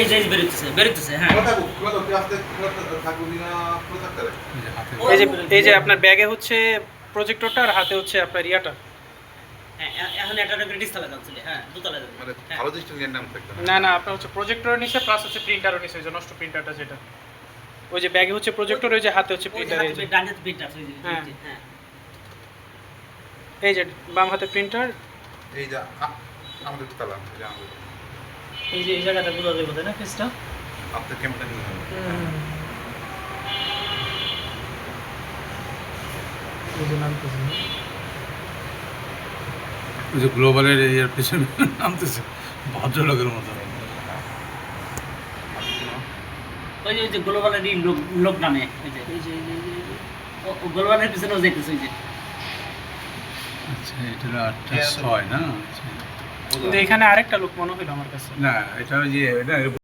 এই যে বেরোতেছে হ্যাঁ। এই যে এই যে আপনার ব্যাগে হচ্ছে প্রজেক্টরটা আর হাতে হচ্ছে আপনার ইয়াটা। হ্যাঁ এখন এটা ডিসতলা যাচ্ছে হ্যাঁ দোতলা যাচ্ছে মানে হ্যাঁ। ভালো দৃষ্টির নাম থাকতে না না আপনার হচ্ছে প্রজেক্টর নিচে প্লাস হচ্ছে প্রিন্টারও নিচে, ওই যে নষ্ট প্রিন্টারটা যেটা, ওই যে ব্যাগে হচ্ছে প্রজেক্টর, ওই যে হাতে হচ্ছে ওই যে প্রিন্টার। এই যে ডান হাতে প্রিন্টার ওই যে হ্যাঁ। হ্যাঁ এই যে বাম হাতে প্রিন্টার। এই যে আমাদের তালা যে আমাদের এই যে এই জায়গাটা বোঝা যাবে তাই না ফেসটা। আপনার ক্যামেরা নিয়ে এই যে নামতেছে ওই যে গ্লোবালের এর পিছনে নামতেছে ভদ্রলোকের মতো। ওই যে গ্লোবালের লোক নামে এই যে ও গ্লোবালের পিছনে যাইতেছে ওই যে। আচ্ছা এটা 8:06 না? কিন্তু এখানে আরেকটা লোক মনে হইলো আমার কাছে। না এটা ওই যে এটা